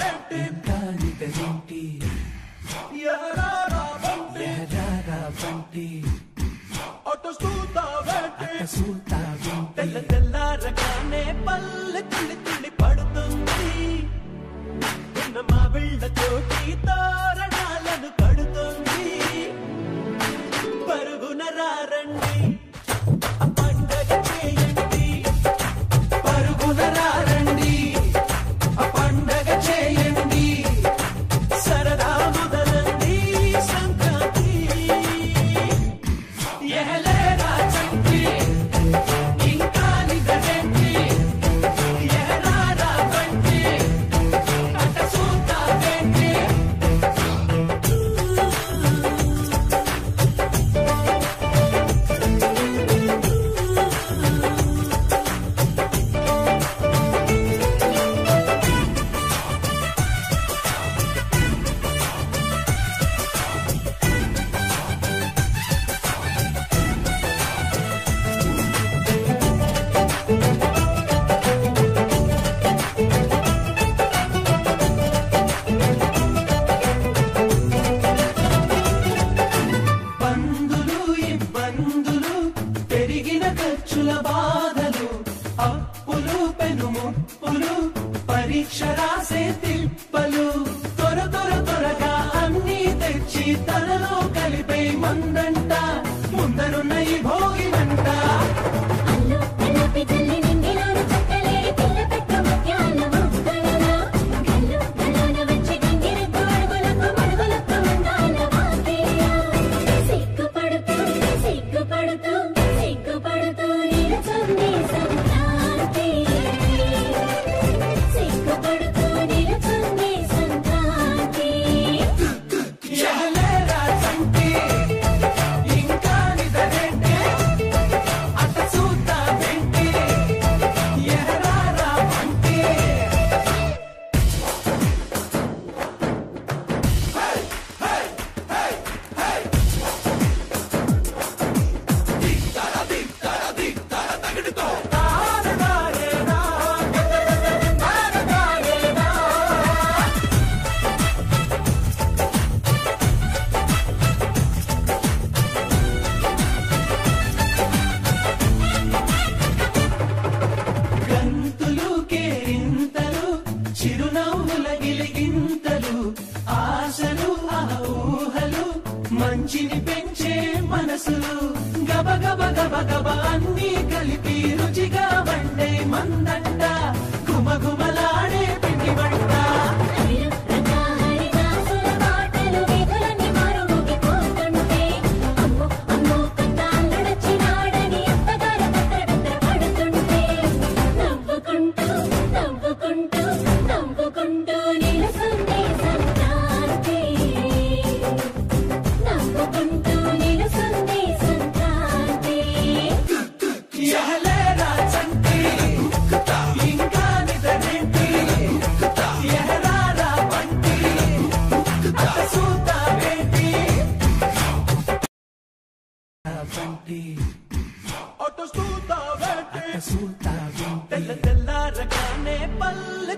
రెడ్డి కానిదరేంటి ఎహరారా బంటి అటు సూతావేంటి తెల్ల తెల్లారగానే పల్లె తుళ్ళి తుళ్ళి పడుతుంది ఉన్న మా వీళ్ళతోటి తోరణాలను కడుతుంది పరుగున రారండి పండగ చేయండి పరుగున రారండి పండగ చేయండి సరదా మొదలండి సంక్రాంతి ఎహలేరా చంటి ఇంకా నిదరేంటి ఎహరారా బంటి అట సూతావేంటి పందులు ఇబ్బందులు పెరిగిన ఖర్చుల బాధలు అప్పులు పెనుముప్పులు పరీక్ష రాసే తిప్పలు త్వరగా అన్నీ తెచ్చి తనలో కలిపే మందంట ముందరున్న ఈ భోగినంట ఎహలేరా చంటి ఇంకా నిదరేంటి అట సూతావేంటి ఎహరారా బంటి గంతులు కేరింతలు చిరునవ్వుల గిలిగింతలు ఆశలు ఆ ఊహలు మంచిని పెంచే మనసులు గబ గబ గబ గబ అన్నీ కలిపి రుచిగా వండే మందంట గుమగుమలాడే పిండి వంట ఎహలేరా చంటి ఇంకా నిదరేంటి ఎహరారా బంటి అట సూతావేంటి అటు సూతావేంటి తెల్ల తెల్లారగానే పల్లె